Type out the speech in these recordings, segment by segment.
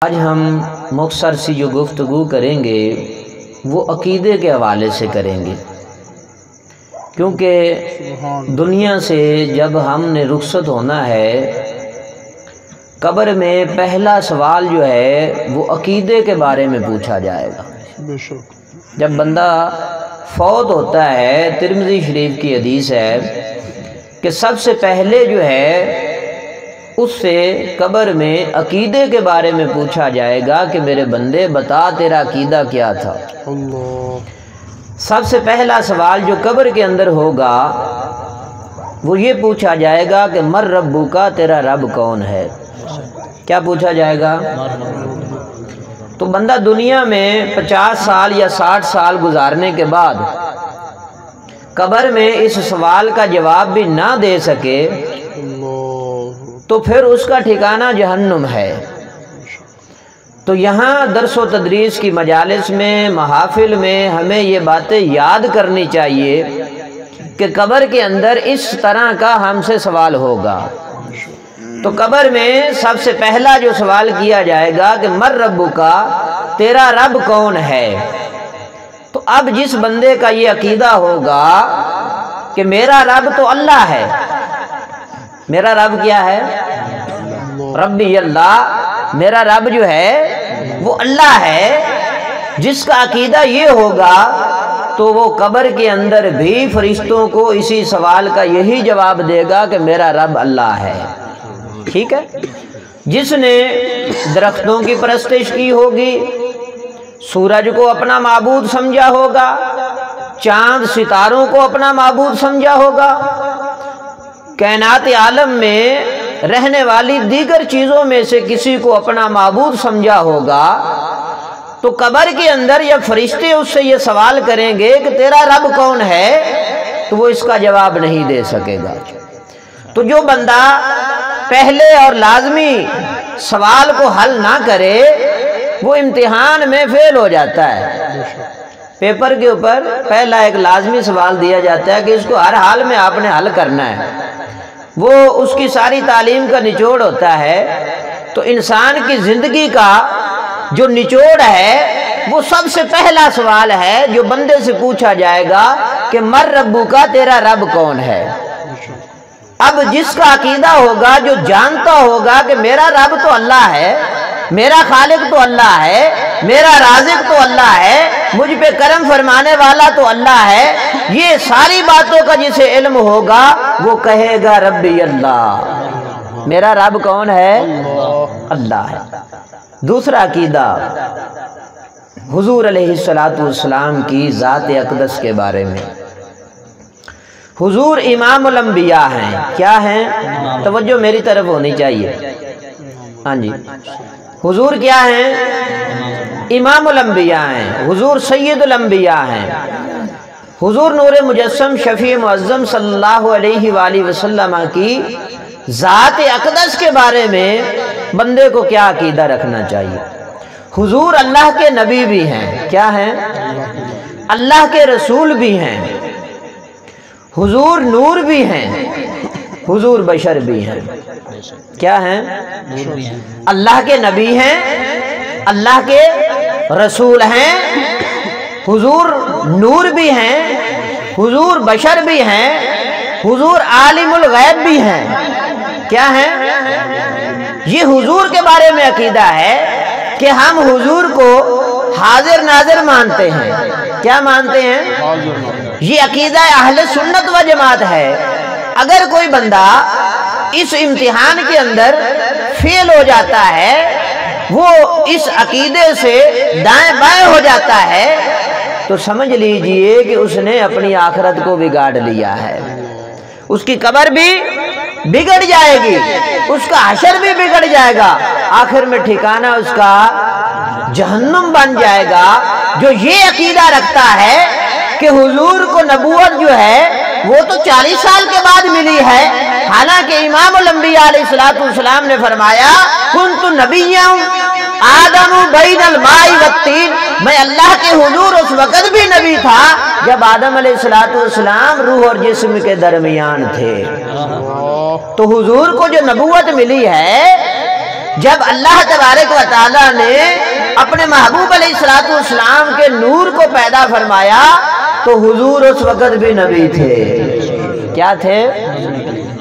آج ہم مختصر سی جو گفتگو کریں گے وہ عقیدے کے حوالے سے کریں گے، کیونکہ دنیا سے جب ہم نے رخصت ہونا ہے، قبر میں پہلا سوال جو ہے وہ عقیدے کے بارے میں پوچھا جائے گا۔ جب بندہ فوت ہوتا ہے، ترمذی شریف کی حدیث ہے کہ سب سے پہلے جو ہے اس سے قبر میں عقیدے کے بارے میں پوچھا جائے گا کہ میرے بندے بتا تیرا عقیدہ کیا تھا۔ سب سے پہلا سوال جو قبر کے اندر ہوگا وہ یہ پوچھا جائے گا کہ مر ربو کا، تیرا رب کون ہے؟ کیا پوچھا جائے گا؟ تو بندہ دنیا میں 50 سال یا 60 سال گزارنے کے بعد قبر میں اس سوال کا جواب بھی نہ دے سکے تو پھر اس کا ٹھکانہ جہنم ہے۔ تو یہاں درس و تدریس کی مجالس میں، محافل میں ہمیں یہ باتیں یاد کرنی چاہیے کہ قبر کے اندر اس طرح کا ہم سے سوال ہوگا۔ تو قبر میں سب سے پہلا جو سوال کیا جائے گا کہ مر ربو کا، تیرا رب کون ہے؟ تو اب جس بندے کا یہ عقیدہ ہوگا کہ میرا رب تو اللہ ہے، میرا رب کیا ہے؟ ربی اللہ، میرا رب جو ہے وہ اللہ ہے، جس کا عقیدہ یہ ہوگا تو وہ قبر کے اندر بھی فرشتوں کو اسی سوال کا یہی جواب دے گا کہ میرا رب اللہ ہے۔ ٹھیک ہے؟ جس نے درختوں کی پرستش کی ہوگی، سورج کو اپنا معبود سمجھا ہوگا، چاند ستاروں کو اپنا معبود سمجھا ہوگا، کائنات عالم میں رہنے والی دیگر چیزوں میں سے کسی کو اپنا معبود سمجھا ہوگا، تو قبر کے اندر جب فرشتے اس سے یہ سوال کریں گے کہ تیرا رب کون ہے، تو وہ اس کا جواب نہیں دے سکے گا۔ تو جو بندہ پہلے اور لازمی سوال کو حل نہ کرے وہ امتحان میں فیل ہو جاتا ہے۔ پیپر کے اوپر پہلا ایک لازمی سوال دیا جاتا ہے کہ اس کو ہر حال میں آپ نے حل کرنا ہے، وہ اس کی ساری تعلیم کا نچوڑ ہوتا ہے۔ تو انسان کی زندگی کا جو نچوڑ ہے وہ سب سے پہلا سوال ہے جو بندے سے پوچھا جائے گا کہ مر ربو کا، تیرا رب کون ہے؟ اب جس کا عقیدہ ہوگا، جو جانتا ہوگا کہ میرا رب تو اللہ ہے، میرا خالق تو اللہ ہے، میرا رازق تو اللہ ہے، مجھ پہ کرم فرمانے والا تو اللہ ہے، یہ ساری باتوں کا جسے علم ہوگا وہ کہے گا ربی اللہ، میرا رب کون ہے؟ اللہ ہے۔ دوسرا عقیدہ حضور علیہ السلام کی ذات اقدس کے بارے میں۔ حضور امام الانبیاء ہیں۔ کیا ہیں؟ توجہ میری طرف ہونی چاہیے۔ ہاں جی، حضور کیا ہیں؟ امام الانبیاء ہیں، حضور سید الانبیاء ہیں، حضور نور مجسم شفیع معظم صلی اللہ علیہ وآلہ وسلم کی ذات اقدس کے بارے میں بندے کو کیا عقیدہ رکھنا چاہیے؟ حضور اللہ کے نبی بھی ہیں۔ کیا ہیں؟ اللہ کے رسول بھی ہیں، حضور نور بھی ہیں، حضور بشر بھی ہیں۔ کیا ہیں؟ اللہ کے نبی ہیں، اللہ کے رسول ہیں، حضور نور بھی ہیں، حضور بشر بھی ہیں، حضور عالم الغیب بھی ہیں۔ کیا ہیں؟ یہ حضور کے بارے میں عقیدہ ہے کہ ہم حضور کو حاضر ناظر مانتے ہیں۔ کیا مانتے ہیں؟ یہ عقیدہ اہل سنت و جماعت ہے۔ اگر کوئی بندہ اس امتحان کے اندر فیل ہو جاتا ہے، وہ اس عقیدے سے دائیں بائیں ہو جاتا ہے، تو سمجھ لیجئے کہ اس نے اپنی آخرت کو بگاڑ لیا ہے۔ اس کی قبر بھی بگڑ جائے گی، اس کا حشر بھی بگڑ جائے گا، آخر میں ٹھکانہ اس کا جہنم بن جائے گا۔ جو یہ عقیدہ رکھتا ہے کہ حضور کو نبوت جو ہے وہ تو 40 سال کے بعد ملی ہے، حالانکہ امام الانبیاء علیہ السلام نے فرمایا کنت نبیا آدم بین الماء والطین، میں اللہ کے حضور اس وقت بھی نبی تھا جب آدم علیہ السلام روح اور جسم کے درمیان تھے۔ تو حضور کو جو نبوت ملی ہے جب اللہ تبارک و تعالیٰ نے اپنے محبوب علیہ السلام کے نور کو پیدا فرمایا تو حضور اس وقت بھی نبی تھے۔ کیا تھے؟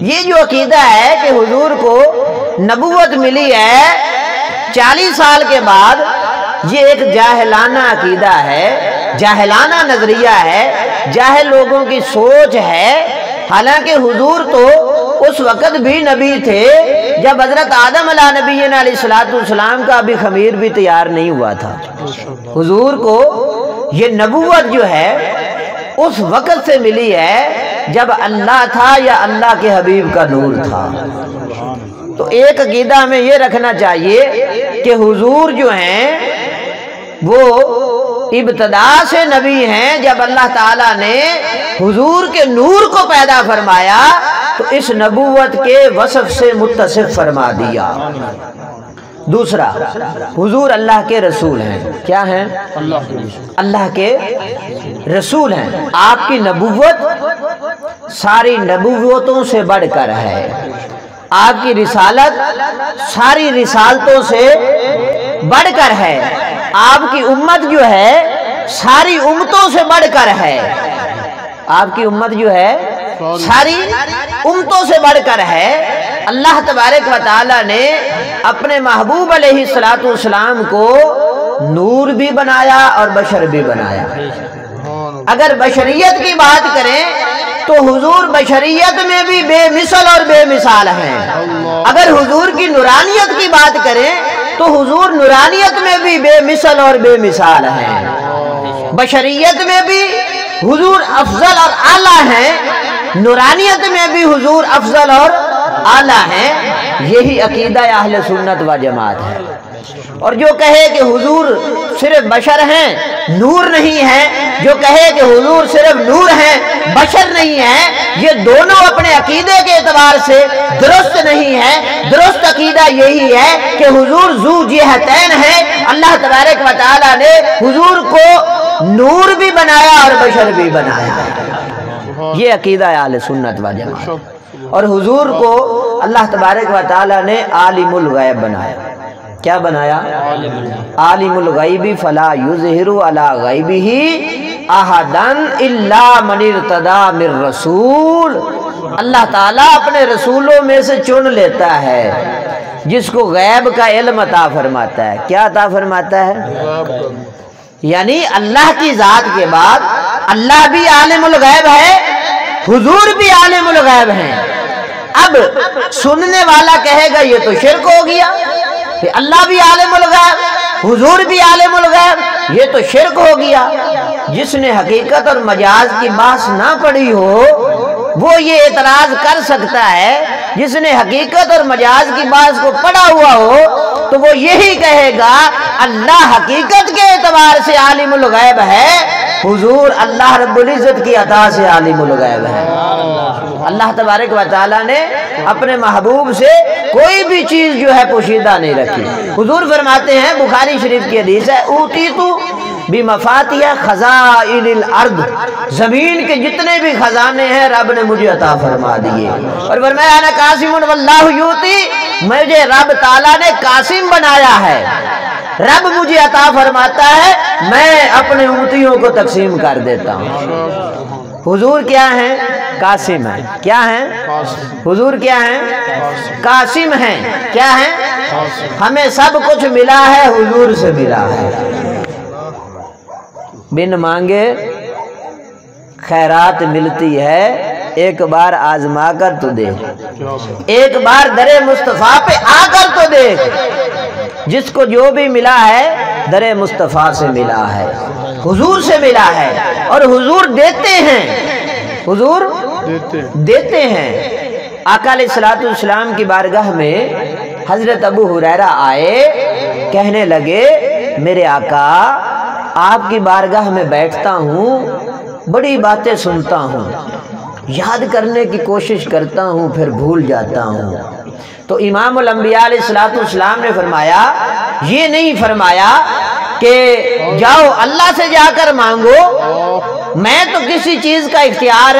یہ جو عقیدہ ہے کہ حضور کو نبوت ملی ہے 40 سال کے بعد، یہ ایک جاہلانہ عقیدہ ہے، جاہلانہ نظریہ ہے، جاہل لوگوں کی سوچ ہے۔ حالانکہ حضور تو اس وقت بھی نبی تھے جب حضرت آدم علیہ نبینا علیہ السلام کا ابھی خمیر بھی تیار نہیں ہوا تھا۔ حضور کو یہ نبوت جو ہے اس وقت سے ملی ہے جب اللہ تھا یا اللہ کے حبیب کا نور تھا۔ تو ایک عقیدہ ہمیں یہ رکھنا چاہیے کہ حضور جو ہیں وہ ابتدا سے نبی ہیں۔ جب اللہ تعالیٰ نے حضور کے نور کو پیدا فرمایا تو اس نبوت کے وصف سے متصف فرما دیا۔ دوسرا، حضور اللہ کے رسول ہیں۔ کیا ہیں؟ اللہ کے رسول ہیں۔ آپ کی نبوت ساری نبوتوں سے بڑھ کر ہے، آپ کی رسالت ساری رسالتوں سے بڑھ کر ہے، آپ کی امت جو ہے ساری امتوں سے بڑھ کر ہے، آپ کی امت جو ہے ساری امتوں سے بڑھ کر ہے۔ اللہ تبارک و تعالی نے اپنے محبوب علیہ السلام کو نور بھی بنایا اور بشر بھی بنایا۔ اگر بشریت کی بات کریں تو حضور بشریت میں بھی بے مثل اور بے مثال ہیں۔ اگر حضور کی نورانیت کی بات کریں تو حضور نورانیت میں بھی بے مثل اور بے مثال ہیں۔ بشریت میں بھی حضور افضل اور اعلیٰ ہیں، نورانیت میں بھی حضور افضل اور اعلیٰ ہیں۔ یہی عقیدہ اہل سنت و جماعت ہے۔ اور جو کہے کہ حضور صرف بشر ہیں نور نہیں ہے، جو کہے کہ حضور صرف نور ہیں بشر نہیں ہے، یہ دونوں اپنے عقیدے کے اعتبار سے درست نہیں ہے۔ درست عقیدہ یہی ہے کہ حضور ذو جہتین ہے۔ اللہ تبارک و تعالی نے حضور کو نور بھی بنایا اور بشر بھی بنایا۔ یہ عقیدہ ہے اہل سنت و جماعت۔ اور حضور کو اللہ تبارک و تعالی نے عالم الغیب بنایا۔ کیا بنایا؟ عالم الغیب فلا یظہر علی غیبہ احدا الا من ارتضی من رسول۔ اللہ تعالیٰ اپنے رسولوں میں سے چن لیتا ہے جس کو غیب کا علم عطا فرماتا ہے۔ کیا عطا فرماتا ہے؟ یعنی اللہ کی ذات کے بعد اللہ بھی عالم الغیب ہے، حضور بھی عالم الغیب ہیں۔ اب سننے والا کہے گا یہ تو شرک ہو گیا، کہ اللہ بھی عالم الغیب حضور بھی عالم الغیب، یہ تو شرک ہو گیا۔ جس نے حقیقت اور مجاز کی بحث نہ پڑھی ہو وہ یہ اعتراض کر سکتا ہے، جس نے حقیقت اور مجاز کی بحث کو پڑھا ہوا ہو تو وہ یہی کہے گا اللہ حقیقت کے اعتبار سے عالم الغیب ہے، حضور اللہ رب العزت کی عطا سے عالم الغیب ہے۔ اللہ تبارک و تعالیٰ نے اپنے محبوب سے کوئی بھی چیز جو ہے پوشیدہ نہیں رکھی۔ حضور فرماتے ہیں، بخاری شریف کی حدیث ہے، اوتیتو بمفاتیح خزائن الارض، زمین کے جتنے بھی خزانے ہیں رب نے مجھے عطا فرما دیے۔ اور فرمایا انا قاسم واللہ یؤتی، مجھے رب تعالیٰ نے قاسم بنایا ہے، رب مجھے عطا فرماتا ہے، میں اپنے امتیوں کو تقسیم کر دیتا ہوں۔ حضور کیا ہیں؟ قاسم ہیں۔ کیا ہیں؟ حضور کیا ہیں؟ قاسم ہیں۔ کیا ہیں؟ ہمیں سب کچھ ملا ہے، حضور سے ملا ہے۔ بن مانگے خیرات ملتی ہے، ایک بار آزما کر تو دیکھ، ایک بار در مصطفیٰ پہ آ کر تو دیکھ، جس کو جو بھی ملا ہے در مصطفیٰ سے ملا ہے، حضور سے ملا ہے۔ اور حضور دیتے ہیں، حضور دیتے ہیں۔ آقا علیہ السلام کی بارگاہ میں حضرت ابو ہریرہ آئے، کہنے لگے میرے آقا آپ کی بارگاہ میں بیٹھتا ہوں، بڑی باتیں سنتا ہوں، یاد کرنے کی کوشش کرتا ہوں پھر بھول جاتا ہوں۔ تو امام الانبیاء علیہ السلام نے فرمایا، یہ نہیں فرمایا کہ جاؤ اللہ سے جا کر مانگو، میں تو کسی چیز کا اختیار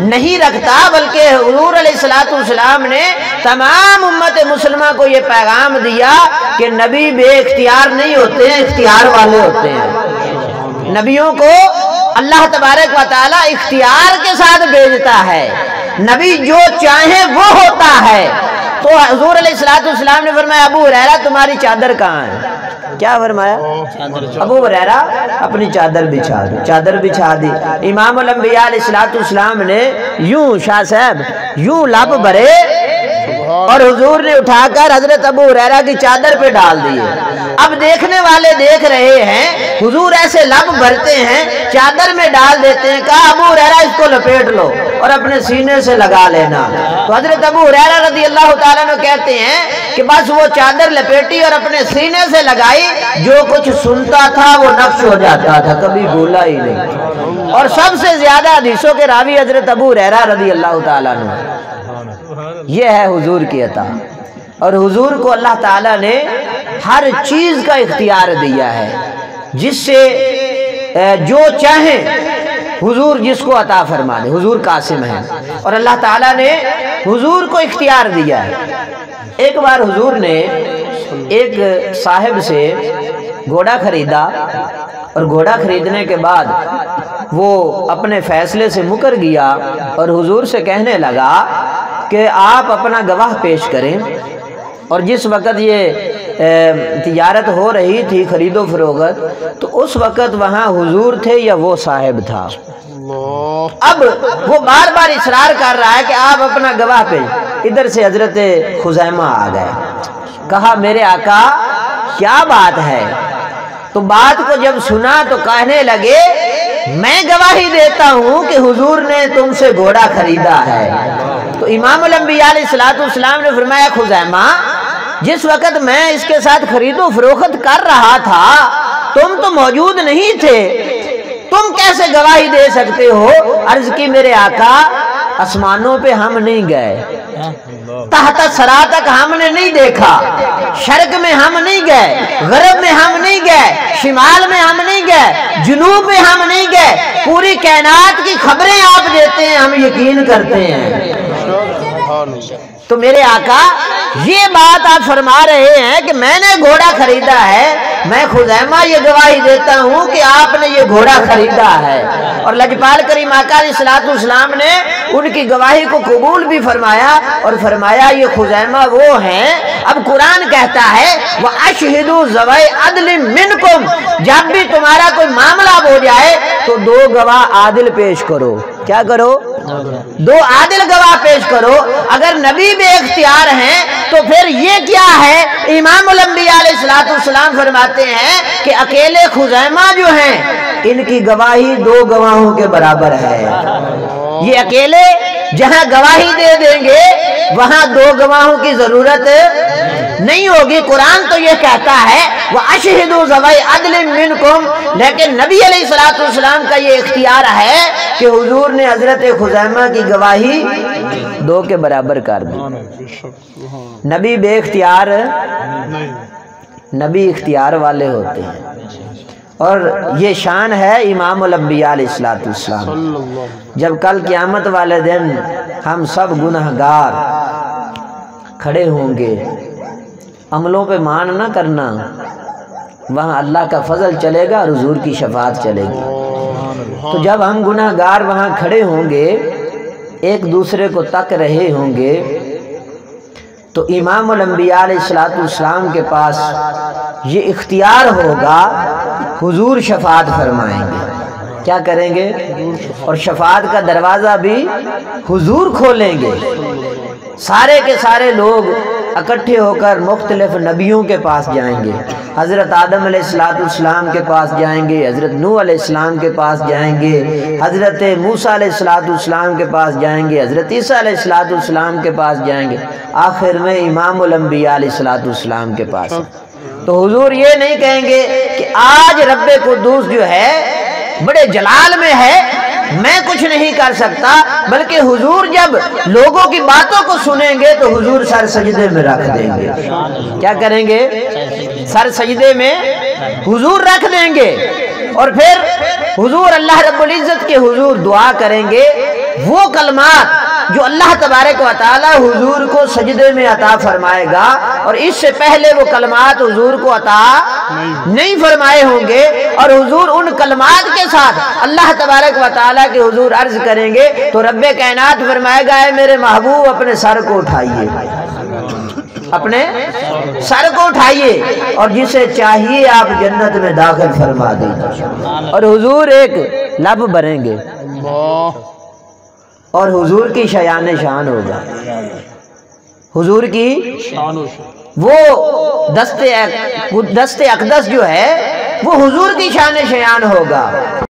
نہیں رکھتا، بلکہ حضور علیہ الصلوۃ والسلام نے تمام امت مسلمہ کو یہ پیغام دیا کہ نبی بے اختیار نہیں ہوتے ہیں، اختیار والے ہوتے ہیں۔ نبیوں کو اللہ تبارک و تعالیٰ اختیار کے ساتھ بھیجتا ہے، نبی جو چاہے وہ ہوتا ہے۔ تو حضور علیہ الصلوۃ والسلام نے فرمایا ابو ہریرہ تمہاری چادر کہاں ہے؟ کیا فرمایا؟ ابو ہریرہ اپنی چادر بچھا دو، چادر بچھا دی۔ امام الانبیاء علیہ الصلوۃ والسلام نے یوں شاہ صاحب یوں لب بھرے اور حضور نے اٹھا کر حضرت ابو ہریرہ کی چادر پہ ڈال دیے۔ اب دیکھنے والے دیکھ رہے ہیں حضور ایسے لب بھرتے ہیں، چادر میں ڈال دیتے ہیں، کہا ابو ہریرہ اس کو لپیٹ لو اور اپنے سینے سے لگا لینا۔ تو حضرت ابو ہریرہ رضی اللہ تعالیٰ عنہ کہتے ہیں کہ بس وہ چادر لپیٹی اور اپنے سینے سے لگائی، جو کچھ سنتا تھا وہ نقش ہو جاتا تھا، کبھی بولا ہی نہیں۔ اور سب سے زیادہ حدیثوں کے راوی حضرت ابو ہریرہ رضی اللہ تعالیٰ عنہ۔ یہ ہے حضور کی عطا، اور حضور کو اللہ تعالیٰ نے ہر چیز کا اختیار دیا ہے، جس سے جو چاہیں حضور جس کو عطا فرما دے۔ حضور قاسم ہے اور اللہ تعالیٰ نے حضور کو اختیار دیا ہے۔ ایک بار حضور نے ایک صاحب سے گھوڑا خریدا، اور گھوڑا خریدنے کے بعد وہ اپنے فیصلے سے مکر گیا اور حضور سے کہنے لگا کہ آپ اپنا گواہ پیش کریں۔ اور جس وقت یہ تجارت ہو رہی تھی، خرید و فروخت، تو اس وقت وہاں حضور تھے یا وہ صاحب تھا؟ اب وہ بار بار اصرار کر رہا ہے کہ آپ اپنا گواہ پیش۔ ادھر سے حضرت خزیمہ آ گئے، کہا میرے آقا کیا بات ہے؟ تو بات کو جب سنا تو کہنے لگے میں گواہی دیتا ہوں کہ حضور نے تم سے گھوڑا خریدا ہے۔ تو امام الانبیاء علیہ الصلوۃ والسلام نے فرمایا خزیمہ جس وقت میں اس کے ساتھ خرید و فروخت کر رہا تھا تم تو موجود نہیں تھے، تم کیسے گواہی دے سکتے ہو؟ عرض کی میرے آقا آسمانوں پہ ہم نہیں گئے، تحت ثری تک ہم نے نہیں دیکھا، شرق میں ہم نہیں گئے، غرب میں ہم نہیں گئے، شمال میں ہم نہیں گئے، جنوب میں ہم نہیں گئے، پوری کائنات کی خبریں آپ دیتے ہیں، ہم یقین کرتے ہیں۔ تو میرے آقا یہ بات آپ فرما رہے ہیں کہ میں نے گھوڑا خریدا ہے، میں خزیمہ یہ گواہی دیتا ہوں کہ آپ نے یہ گھوڑا خریدا ہے۔ اور لجپال کریم آقا علیہ الصلوۃ والسلام نے ان کی گواہی کو قبول بھی فرمایا اور فرمایا یہ خزیمہ وہ ہیں۔ اب قرآن کہتا ہے وَأَشْهِدُوا ذَوَيْ عَدْلٍ مِّنْكُمْ، جب بھی تمہارا کوئی معاملہ ہو جائے تو دو گواہ عادل پیش کرو۔ کیا کرو؟ دو عادل گواہ پیش کرو۔ اگر نبی بے اختیار ہیں تو پھر یہ کیا ہے؟ امام الانبیاء علیہ الصلوۃ والسلام فرماتے ہیں کہ اکیلے خزیمہ جو ہیں ان کی گواہی دو گواہوں کے برابر ہے۔ یہ اکیلے جہاں گواہی دے دیں گے وہاں دو گواہوں کی ضرورت نہیں ہوگی۔ قرآن تو یہ کہتا ہے وَأَشْهِدُوا ذَوَيْ عَدْلٍ مِّنْكُمْ، لیکن نبی علیہ الصلوۃ والسلام کا یہ اختیار ہے کہ حضور نے حضرت خزیمہ کی گواہی دو کے برابر کر دی۔ نبی بے اختیار، نبی اختیار والے ہوتے ہیں، اور یہ شان ہے امام الانبیاء علیہ الصلوۃ والسلام۔ جب کل قیامت والے دن ہم سب گنہگار کھڑے ہوں گے، عملوں پہ مان نہ کرنا، وہاں اللہ کا فضل چلے گا اور حضور کی شفاعت چلے گی۔ تو جب ہم گنہگار وہاں کھڑے ہوں گے، ایک دوسرے کو تک رہے ہوں گے، تو امام الانبیاء علیہ الصلوۃ والسلام کے پاس یہ اختیار ہوگا، حضور شفاعت فرمائیں گے۔ کیا کریں گے؟ اور شفاعت کا دروازہ بھی حضور کھولیں گے۔ سارے کے سارے لوگ اکٹھے ہو کر مختلف نبیوں کے پاس جائیں گے، حضرت آدم علیہ السلام کے پاس جائیں گے، حضرت نوح علیہ السلام کے پاس جائیں گے، حضرت موسیٰ علیہ السلام کے پاس جائیں گے، حضرت عیسیٰ علیہ السلام کے پاس جائیں گے، آخر میں امام الانبیاء علیہ السلام کے پاس۔ تو حضور یہ نہیں کہیں گے کہ آج رب قدوس جو ہے بڑے جلال میں ہے، میں کچھ نہیں کر سکتا، بلکہ حضور جب لوگوں کی باتوں کو سنیں گے تو حضور سر سجدے میں رکھ دیں گے۔ کیا کریں گے؟ سر سجدے میں حضور رکھ دیں گے، اور پھر حضور اللہ رب العزت کے حضور دعا کریں گے وہ کلمات جو اللہ تبارک و تعالی حضور کو سجدے میں عطا فرمائے گا، اور اس سے پہلے وہ کلمات حضور کو عطا نہیں فرمائے ہوں گے، اور حضور ان کلمات کے ساتھ اللہ تبارک و تعالی کے حضور عرض کریں گے تو رب کائنات فرمائے گا اے میرے محبوب اپنے سر کو اٹھائیے، اپنے سر کو اٹھائیے، اور جسے چاہیے آپ جنت میں داخل فرما دیجیے۔ اور حضور ایک لب بھریں گے اور حضور کی شیان شان ہوگا، حضور کی وہ دست اقدس جو ہے وہ حضور کی شان شیان ہوگا۔